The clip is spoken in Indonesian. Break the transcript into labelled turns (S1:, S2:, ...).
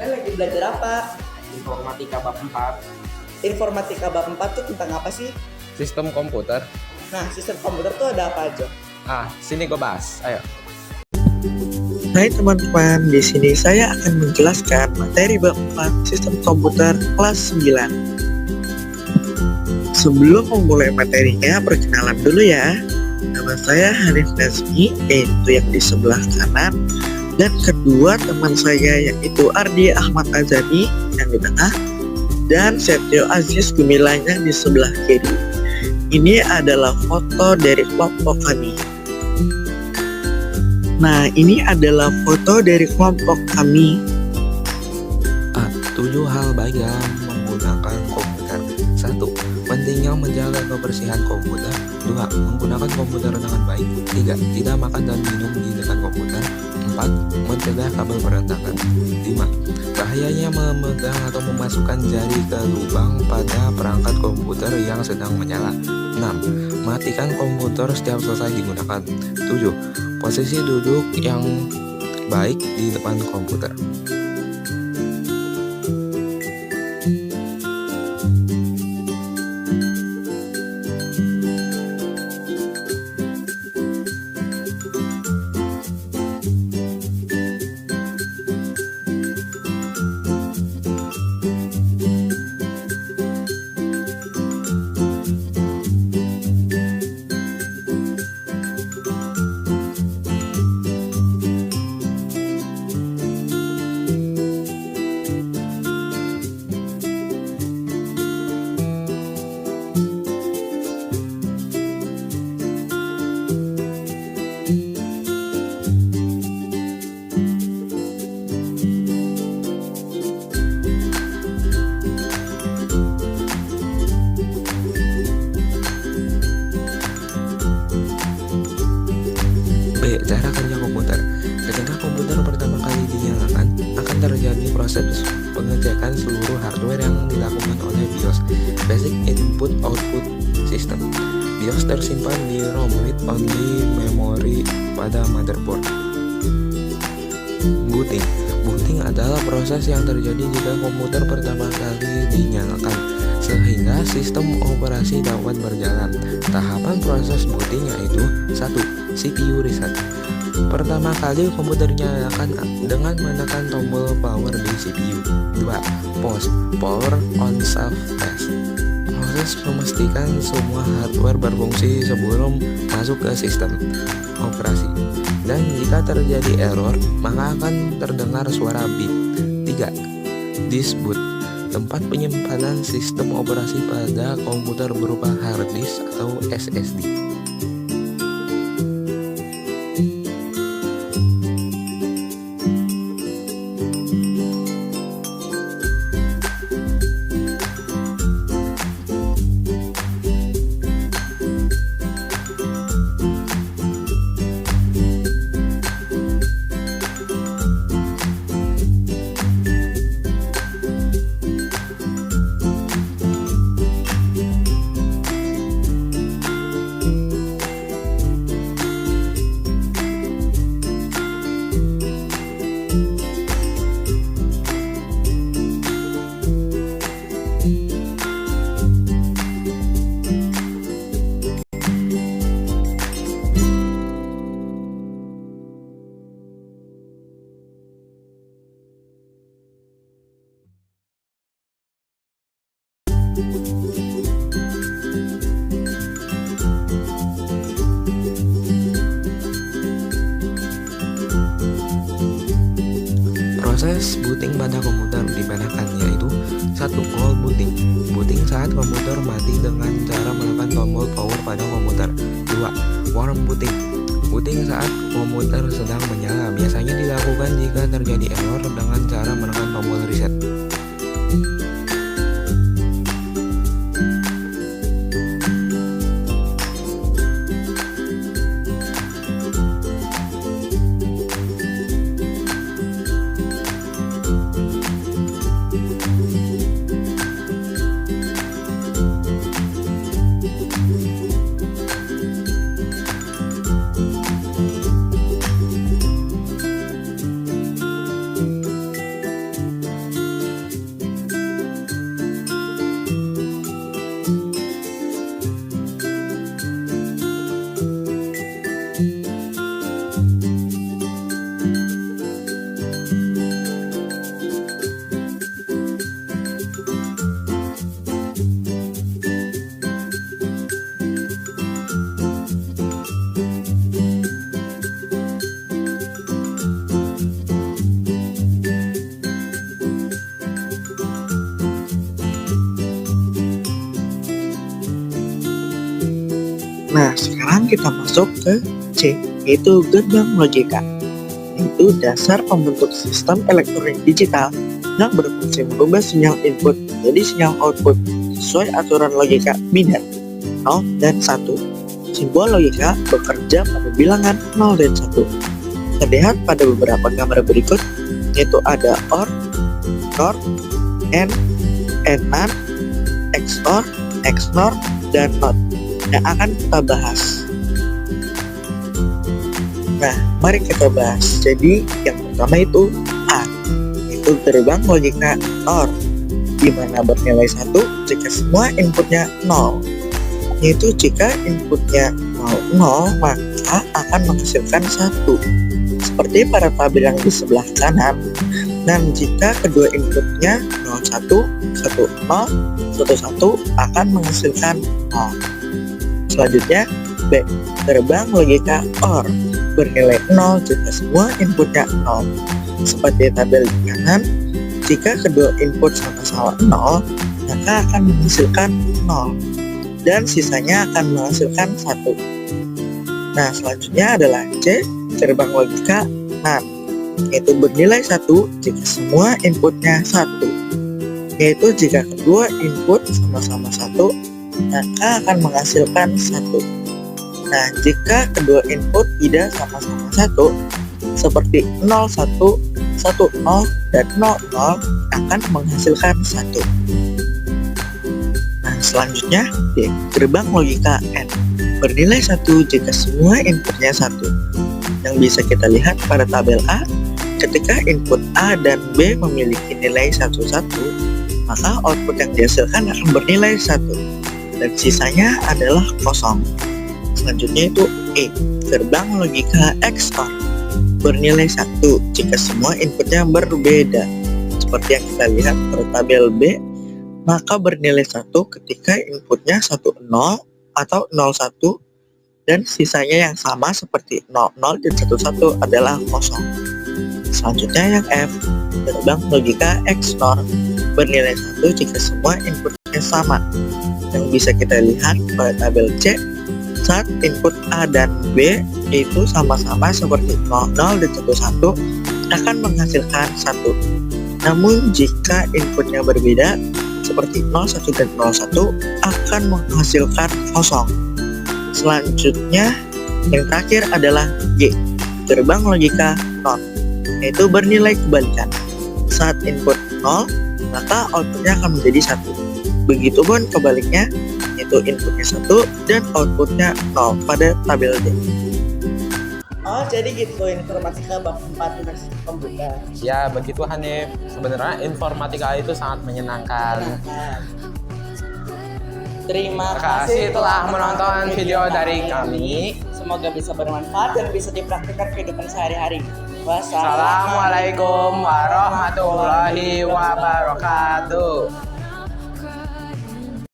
S1: Kalian lagi belajar apa?
S2: Informatika bab 4.
S1: Informatika bab 4 tuh tentang apa sih?
S3: Sistem komputer.
S1: Nah, sistem komputer tuh ada apa aja?
S3: Sini gue bahas. Ayo.
S4: Hai teman-teman, di sini saya akan menjelaskan materi bab 4 sistem komputer kelas 9. Sebelum memulai materinya, perkenalan dulu ya. Nama saya Hanif Nazmi, yaitu yang di sebelah kanan. Dan kedua teman saya yaitu Ardi Ahmad Azani yang di tengah. Dan Setio Aziz Gumilang yang di sebelah kiri. Ini adalah foto dari kelompok kami. Nah, ini adalah foto dari kelompok kami.
S5: 7 hal baik dalam menggunakan komputer. 1. Pentingnya menjaga kebersihan komputer. 2. Menggunakan komputer dengan baik. 3. Tidak makan dan minum di dekat komputer. 4. Mencegah kabel berantakan. 5. Bahayanya memegang atau memasukkan jari ke lubang pada perangkat komputer yang sedang menyala. 6. Matikan komputer setiap selesai digunakan. 7. Posisi duduk yang baik di depan komputer. Cara kerja komputer. Ketika komputer pertama kali dinyalakan, akan terjadi proses pengecekan seluruh hardware yang dilakukan oleh BIOS, Basic Input Output System. BIOS tersimpan di ROM Read Only Memory pada motherboard. Booting. Booting adalah proses yang terjadi jika komputer pertama kali dinyalakan, sehingga sistem operasi dapat berjalan. Tahapan proses booting yaitu 1. CPU reset. Pertama kali komputer dinyalakan dengan menekan tombol power di CPU. 2. Pause. Power on self test. Proses memastikan semua hardware berfungsi sebelum masuk ke sistem operasi. Dan jika terjadi error, maka akan terdengar suara beep. 3. Disk boot. Tempat penyimpanan sistem operasi pada komputer berupa hard disk atau SSD. Proses booting pada komputer dibedakan yaitu 1. Cold booting. Booting saat komputer mati dengan cara menekan tombol power pada komputer. 2. Warm booting. Booting saat komputer sedang menyala, biasanya dilakukan jika terjadi error dengan cara menekan tombol reset.
S4: Nah, sekarang kita masuk ke C, yaitu gerbang logika. Itu dasar pembentuk sistem elektronik digital yang berfungsi merubah sinyal input menjadi sinyal output sesuai aturan logika binar 0 dan 1. Simbol logika bekerja pada bilangan 0 dan 1. Terlihat pada beberapa gambar berikut, yaitu ada OR, NOR, AND, NAND, XOR, XNOR, dan NOT yang akan kita bahas. Nah, mari kita bahas. Jadi, yang pertama itu A, itu gerbang logika OR, di mana bernilai 1 jika semua inputnya 0. Yaitu jika inputnya 0, maka akan menghasilkan 1. Seperti pada tabel yang di sebelah kanan. Dan jika kedua inputnya 01, 10, 11 akan menghasilkan 0. Selanjutnya B, gerbang logika OR, bernilai 0 jika semua inputnya 0. Seperti tabel di kanan, jika kedua input sama-sama 0, maka akan menghasilkan 0. Dan sisanya akan menghasilkan 1. Nah, selanjutnya adalah C, gerbang logika NAND, yaitu bernilai 1 jika semua inputnya 1. Yaitu jika kedua input sama-sama 1, maka akan menghasilkan 1. Nah, jika kedua input tidak sama-sama 1, seperti 01, 10, dan 00, akan menghasilkan 1. Nah, selanjutnya D, gerbang logika N, bernilai 1 jika semua inputnya 1. Yang bisa kita lihat pada tabel A, ketika input A dan B memiliki nilai 1, maka output yang dihasilkan akan bernilai 1, dan sisanya adalah kosong. Selanjutnya itu E, gerbang logika XOR, bernilai 1 jika semua inputnya berbeda. Seperti yang kita lihat pada tabel B, maka bernilai 1 ketika inputnya 10 atau 01, dan sisanya yang sama seperti 00 dan 11 adalah kosong. Selanjutnya yang F, gerbang logika XNOR, bernilai 1 jika semua inputnya sama. Yang bisa kita lihat pada tabel C, saat input A dan B itu sama-sama seperti 00 dan 11 akan menghasilkan 1. Namun jika inputnya berbeda seperti 01 dan 01 akan menghasilkan kosong. Selanjutnya yang terakhir adalah G, gerbang logika NOT, yaitu bernilai kebalikan. Saat input 0, maka outputnya akan menjadi 1. Begitupun kebaliknya, yaitu inputnya 1 dan outputnya 0 pada tabel D.
S1: Oh, jadi gitu informatika bab 4 tentang sistem komputer.
S3: Ya, begitu Hanif. Sebenarnya informatika itu sangat menyenangkan.
S1: Terima
S3: kasih telah menonton video dari kami.
S1: Semoga bisa bermanfaat dan bisa dipraktikkan kehidupan sehari-hari.
S3: Assalamualaikum warahmatullahi wabarakatuh.